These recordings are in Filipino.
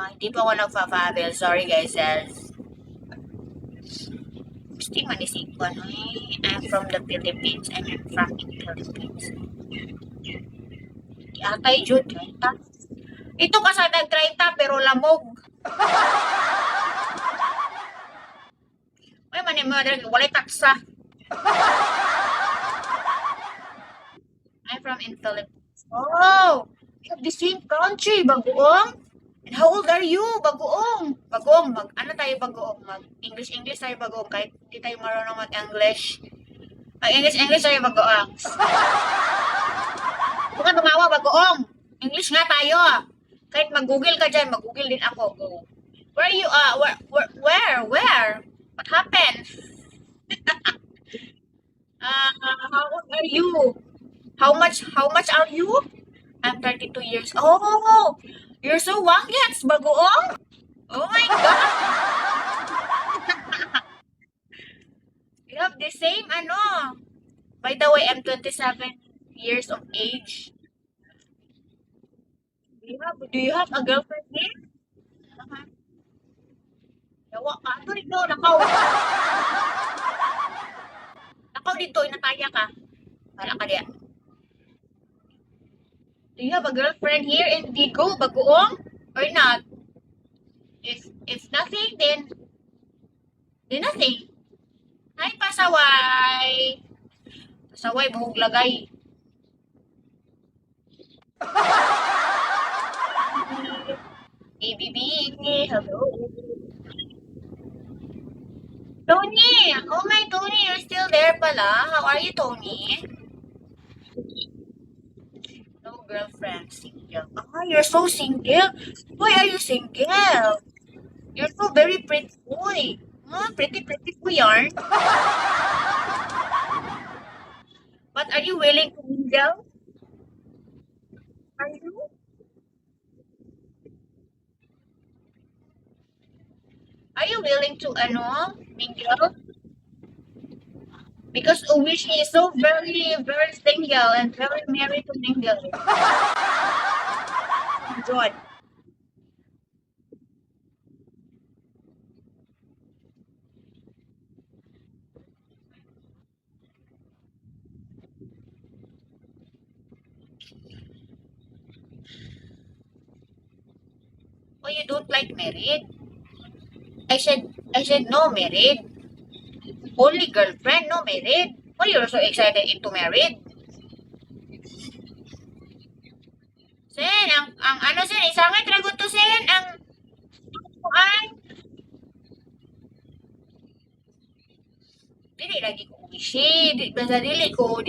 Hindi pa ako nagpa-travel. Sorry guys, sis. Gusti manisip ko, ano eh. I'm from the Philippines and I'm from the Philippines. Atay, Jud, 30. Ito ka sa nag-30 pero lamog. Ay, manimodern, walay taksa. I'm from in Philippines. Oh, you have the same country, bagoong. And how old are you, bagoong? Bagoong, ano tayo bagoong? English tayo bagoong kahit hindi tayo marunong mag-English. English tayo bagoong. Huwag ka tumawa, bagoong. English nga tayo. Kahit mag-google ka dyan, mag-google din ako. Go. Where you, where? What happened? How old are you? How much are you? I'm 32 years. Oh, you're so wangets, bagoong. Oh my God. You have the same, ano. By the way, I'm 27 years of age. Do you have a girlfriend here? Yawa ka. Ano rin no, nakaw. Nakaw dito, inataya ka. Wala ka diya. Do you have a girlfriend here in Vigo, bagoong? Or not? If nothing, then nothing. Hi, pasaway. Pasaway, buhog lagay. ABB, hello. Tony! Oh my Tony, you're still there pala. How are you, Tony? No girlfriend, single. You're so single. Why are you single? You're so very pretty boy. Pretty boy yarn. But are you willing to mingle? Are you? Are you willing to mingle? Because Uwishi is so very, very single and very married to mingle. Enjoy. Oh, you don't like married? I said no married. Only girlfriend, no married. Why you're so excited into married? Sen, ang ano sen, isangit ragot to sen, ang kuan. Dili lagi ko wishi, basta dili ko.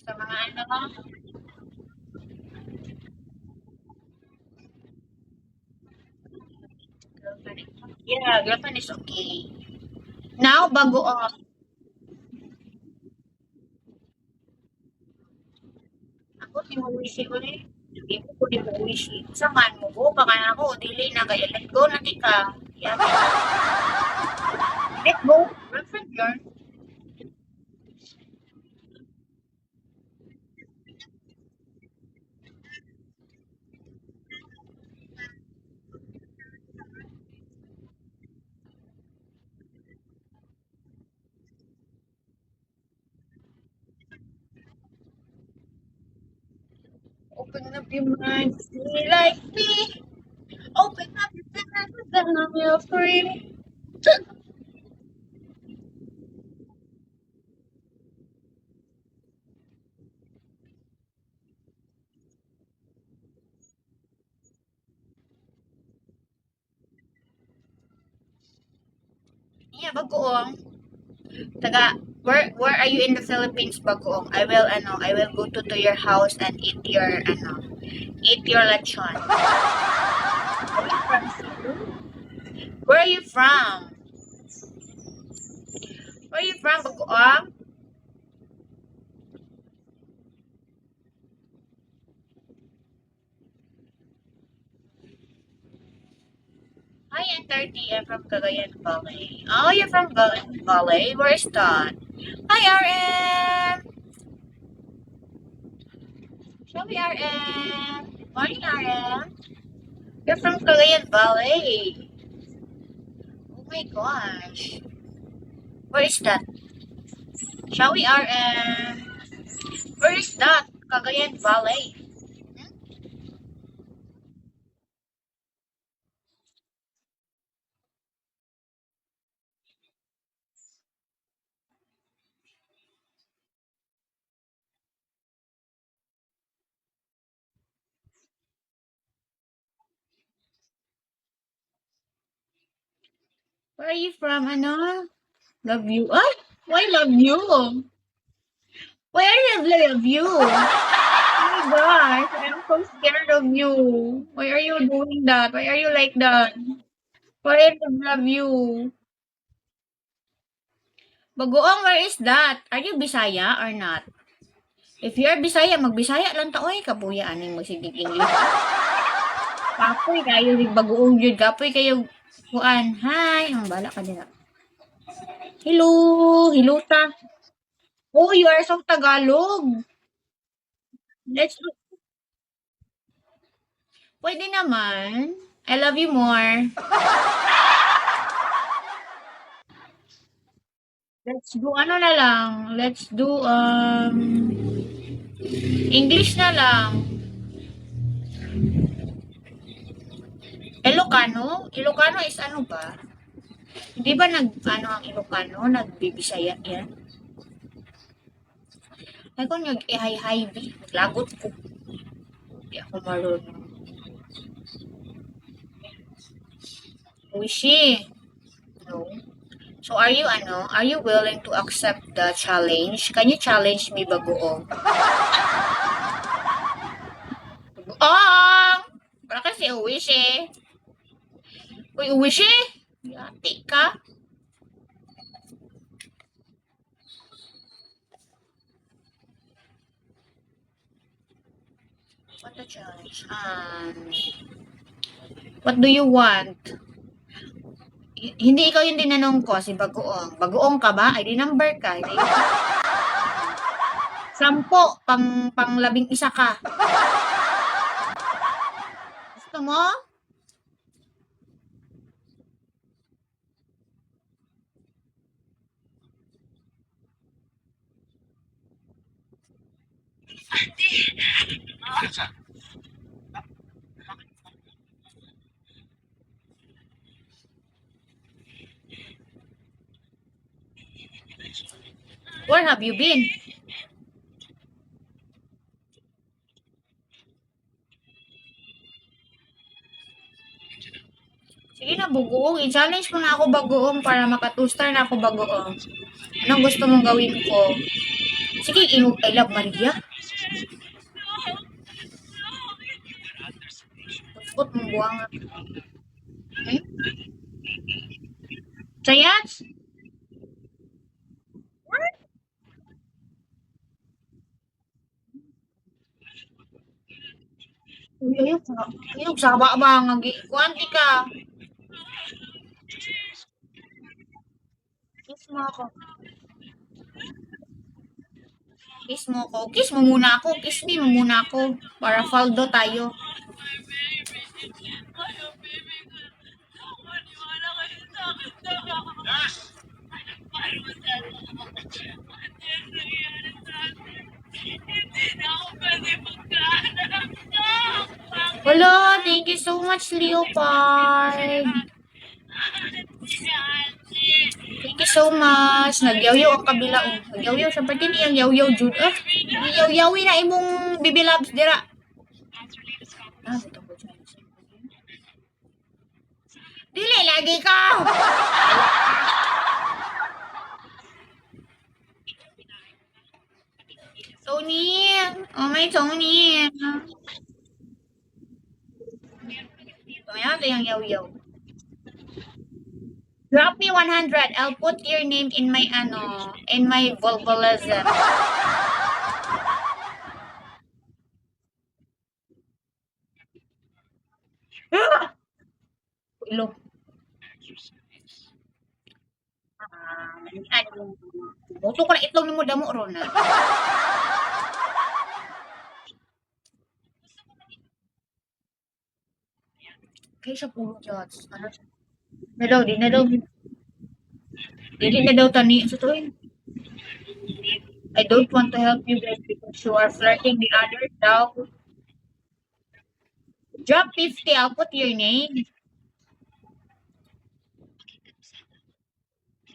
Sa mga girlfriend. Yeah, girlfriend is okay. Now, bago ako di mo wishi ko ni. Hindi ko di mo wishi. Sa man mo ko, baka na ako, dili na kaya let go na tika. Yeah, let go. Girlfriend yarn. Open up your mind, be like me. Open up your mind, then you're free. Yeah, bagoong. Where are you in the Philippines, bagoong? I will go to your house and eat your lechon. Where are you from? Where are you from, bagoong? Hi, I'm 30. I'm from Cagayan Valley. Oh, you're from Cagayan Valley? Where's that? Hi, RM. Shall we, RM? Good morning, RM. You're from Cagayan Valley. Oh my gosh. Where is that? Shall we, RM? Where is that? Cagayan Valley. Where are you from, ano? Love you. Ay! Why love you? Why are you love you? Oh my gosh, I'm so scared of you. Why are you doing that? Why are you like that? Why I love you? Bagoong, where is that? Are you Bisaya or not? If you are Bisaya, mag-Bisaya lang ta. Oy, kapuya aning magsigig English. Kapoy kayo, bagoong yun. Kapoy kayo, kuan. Hi, ang bala ka nila. Hello, hilota. Oh, you are so Tagalog. Let's, pwede naman. I love you more. Let's do ano na lang. Let's do English na lang. Ilocano? Ilocano is ano ba? Hindi ba ano ang Ilocano? Nagbibisaya yan? Ay kung nag-hi-hi, lagot ko. Hindi ako marunong. Wishi. No. So are you willing to accept the challenge? Can you challenge me bagoong? Bagoong! Para kasi Wishi. Uy, Wishi! Yati ka. What the challenge? What do you want? Hindi ikaw yung tinanong ko, si Bagoong. Bagoong ka ba? ID number ka. Hindi. Sampo, pang 11 ka. Gusto mo? Where have you been? Sige na, Bagoong. I-challenge mo na ako, Bagoong, para maka-2-star na ako, Bagoong. Anong gusto mong gawin ko? Sige, I love Maria. Puspot mong buwang. Hmm? Sayats? Ayok sa. Ayok sa ba nga. Kuanti ka. Kiss mo ako. Kiss mo ako. Kiss mo muna ako. Kiss me mo muna ako. Para faldo tayo. Wala, thank you so much, Leopard. Thank you so much. Nagyaw-yaw ang kabila. Nagyaw-yaw. Siyempre, din iyang yaw-yaw, Jude. Yaw-yawi na imong baby loves, dira. Ito ko dyan. Dili, lagi ka! Tony! Oh, my Tony! Ito yung yaw-yaw. Drop me 100. I'll put your name in my Volvolism. Ilo. Ano, boto ko na itlog nimo damo ron na. Kaya siya pulo jud. Ano na daw, di na daw tani sa to. I don't want to help you guys because you are flirting the others daw. Drop 50, I'll put your name.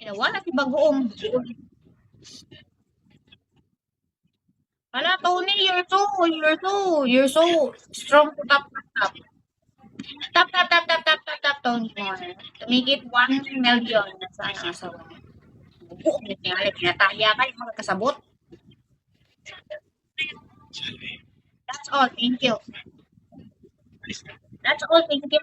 Wala si bagoong. Wala, Tony, you're so strong to tap. Tap, Tony more. To make it 1 million. Nasaan ang asawa mo? Buong niya, pinataya ka, yung mga kasabot. That's all, thank you. That's all, thank you.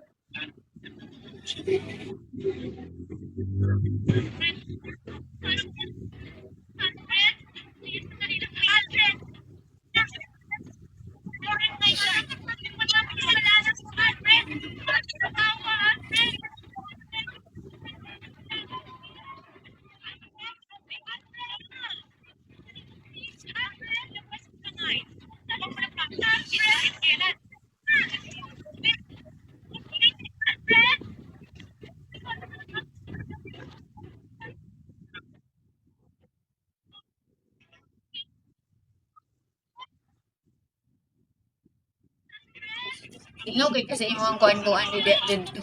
Tingnan kay kasi yung kuan-kuan ni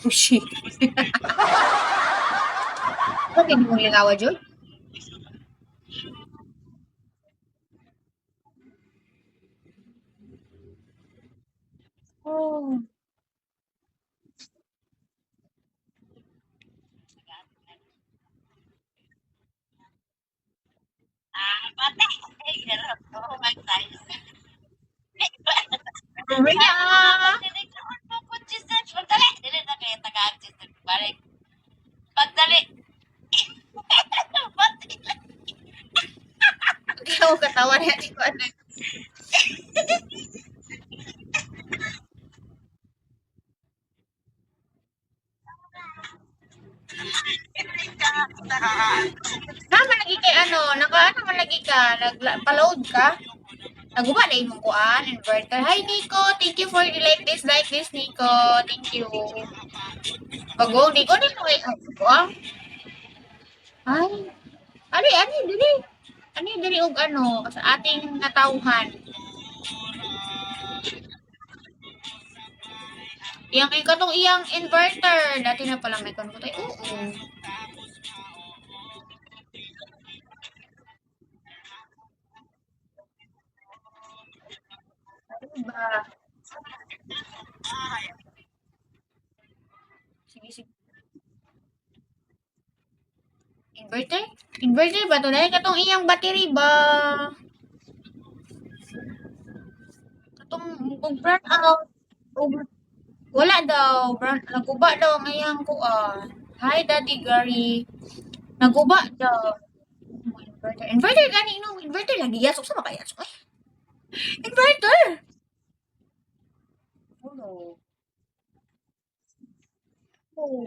Sushi. Bakit hindi mo lingawa, Joy? Oh. Korea! Hindi ako katawa na yan. Ko ano. Naman lagi kay ano, naka man lagi ka, nagpa-load ka. Naguba na imong kuan, inverter. Hi Nico, thank you for the like this Nico. Thank you. Bago, di ko ni mo kuan. Ay, dili. Dili og ano, sa ating natawhan. Iyang kay katong iyang inverter. Dati na palang may kon ko tay. Oo. Diba? Sige, sige. Inverter? Inverter ba to? Dahil katong iyang battery ba? Katong kung burn out. Wala daw. Naguba daw ang iyang kuan. Hi, Daddy Gary. Naguba daw. Inverter. Inverter gani no. Inverter lagi yasok sa makaya. Ay, inverter. Oh. Oh.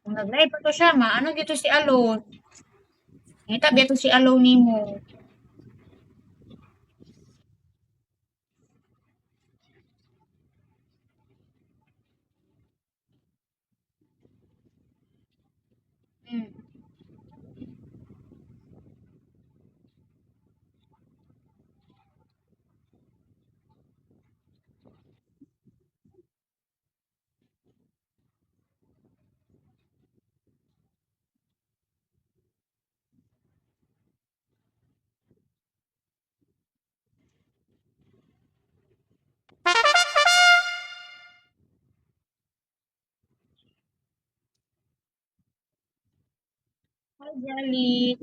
Kung nag-live pa to siya, maano dito si Alon. Ngita dito si Alon nimo. Hmm. Hi, Jolly.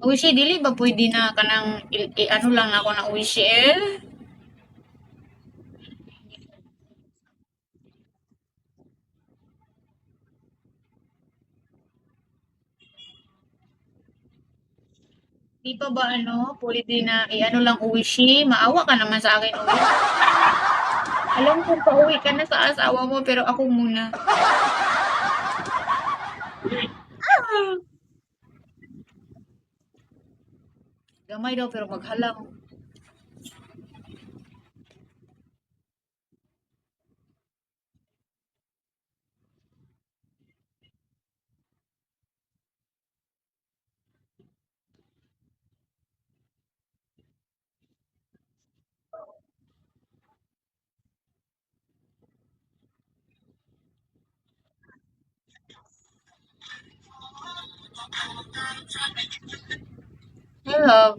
Ushi, dili ba pwede na kanang ano lang ako na ushi eh? Di pa ba ano, pwede na i-ano lang ushi? Maawa ka naman sa akin uwi. Alam ko pa uwi ka na sa asawa mo pero ako muna. Gamay daw pero maghalang. Hello.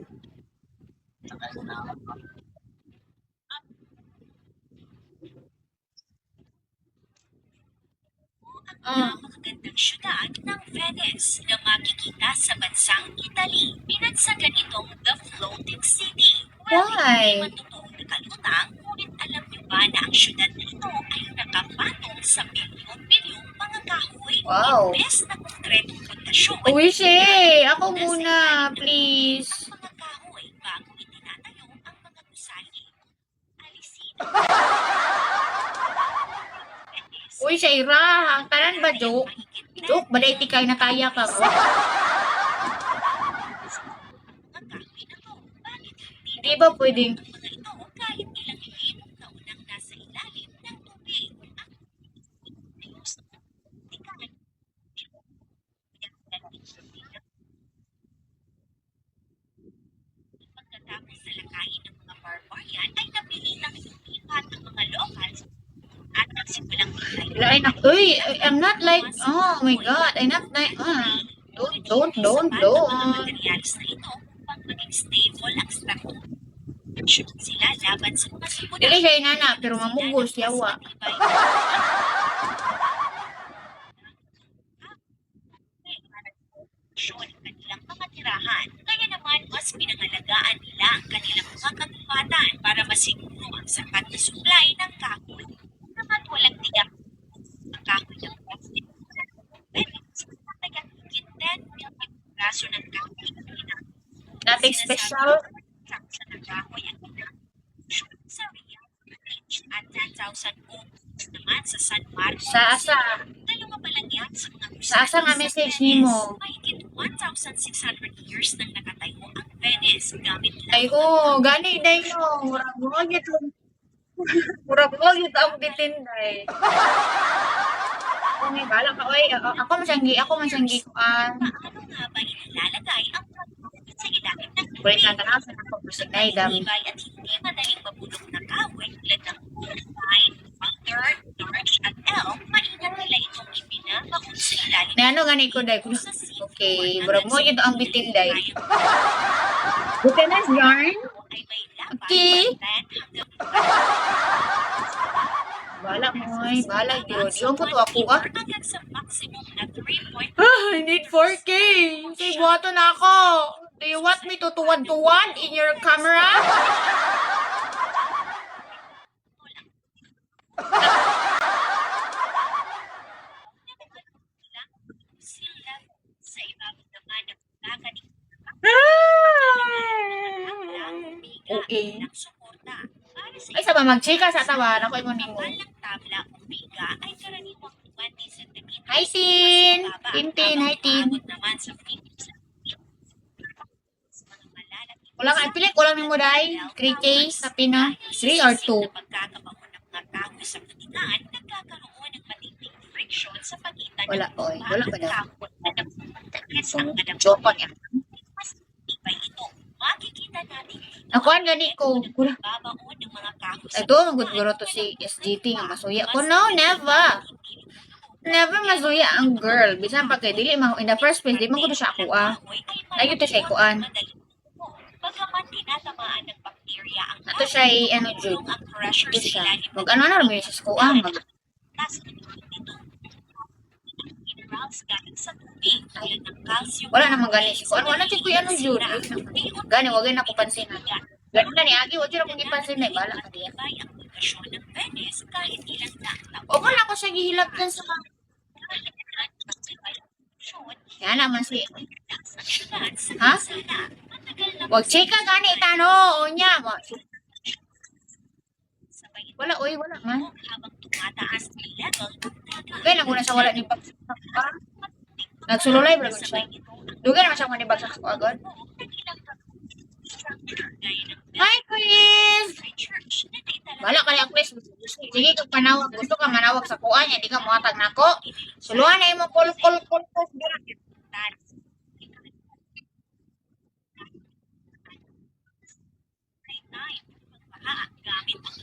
Ang magagandang syudad ng Venice na makikita sa bansang Italy. Pinagsagan itong The Floating City. Well, Why? hindi man totoong nakalutang, ngunit alam niyo ba na ang syudad na ito ay nakapatong sa milyon-milyong mga kahoy. Wow. Imbes na konkretong pundasyon. Uwishi, ako muna, please. Ang mga kahoy bago itinatayo ang mga gusali. Alisin Uy, Shaira, ang tanan ba joke? Joke, baday ti kay nakaya ka ko. Di ba pwedeng mga ito kahit ilang libong taon nang nasa ilalim ng tubig. Pagkatapos sa lakayin ng mga barbarian ay napilitang lumipat ang mga locals at nagsimulang line up? Uy, I'm not like, oh my god, I'm not like, don't. Sapat ang mga materials na ito upang maging stable ang structure. Sila laban sa mga sipon. Dili siya inana, pero mamugos, yawa. Kanilang mga tirahan. Kaya naman, mas pinangalagaan nila ang kanilang mga kagubatan para masiguro ang sapat na supply ng kahoy. Naman walang tiyak ang kahoy ng plastic. Kaya higit 10 million braso ng kahoy na ginagawa. Nothing special. Sa kahoy ang ginagawa sa Riyadh Beach at 10,000 homes naman sa San Marcos. Sa asa? Dalawa pa lang yan sa mga Sa asa nga message nimo? Mahigit 1,600 years nang nakatayo ang Venice gamit lang Ay, gani day no. Murag mo gito. Murag mo gito ang bitinday. Kung may bala ka, oy, ako masanggi kuan. paano nga ba inilalagay ang pagkakas sa ilalim ng Great lang na sa pagpusinay dami. tibay at hindi madaling mabulok na kahoy tulad ng pine, butter, larch at elm, maingat nila itong ipinabaon sa ilalim Na ano gani ko day. Okay, murag mo gito ang bitinday. Bukanas yarn? ay may lapad Okay. 10 hanggang Bala mo ay, bala yun. Yung po to ako ah. hanggang sa maximum na 3.5 I need 4K. Say, buhato na ako. Do you want me to tuwad-tuwad in your camera? sea level sa ibabaw naman ng dagat Okay. ng suporta. Para sa Ay, sama magchika sa tawa. Ako mo nimo. ibabaw tabla o biga ay karaniwang 20 cm. Hi, Tin. Tin. Hi, Tin. naman sa fingers. Mga malalaki Kulang, ay, pilit. Kulang ni mo, day. 3K sa Pina. 3 or 2. pagkakabangon ng mga kahoy sa putingan, nagkakaroon ng matinding friction sa pagitan Wala, ng oy. Wala pa daw. kahoy na nagpapagkakit So, ang ganang joke pa niya. mas tibay ito. Makikita natin dito Nakuan gani ko. Kulang. babaon ng mga kahoy sa Ito, magudguro to si SGT nga masuya ko. No, never. Never masuya ang girl. Bisan pa kay dili in the first place, di man ko to siya kuha. Ay, ito siya kuan. Pagkaman tinatamaan ng bakterya ang Ato siya ay ano jud. ang pressure Ito sa siya. ilalim Mag ano na mo yung sa kuha. Mag Nasa ito. Minerals galing sa tubig tulad ng calcium. wala namang gani si kuan. Wala jud ko ano jud. Gani wagay na ko pansinan. Gani agi wa jud akong gipansin na bala ka diya. Matibay ang pundasyon ng Venice kahit ilang taon. O na ako sa gihilabtan sa yan naman si ha? Wag chika gani tano o nya mo. Wala oy, wala man. Habang tumataas ang level ng dagat. Kaya lang muna sa wala ni pag Nagsululay ba naman siya? Kasabay nito ang Dugan naman siya manibagsak ko agad. ng ilang gaya ng Hi, Chris! church na naitala Bala ka lang, Chris. Sige kang panawag. Gusto ka manawag sa kuha niya. Di ka muhatag na ako. Suluhan na yung kul. gamit ang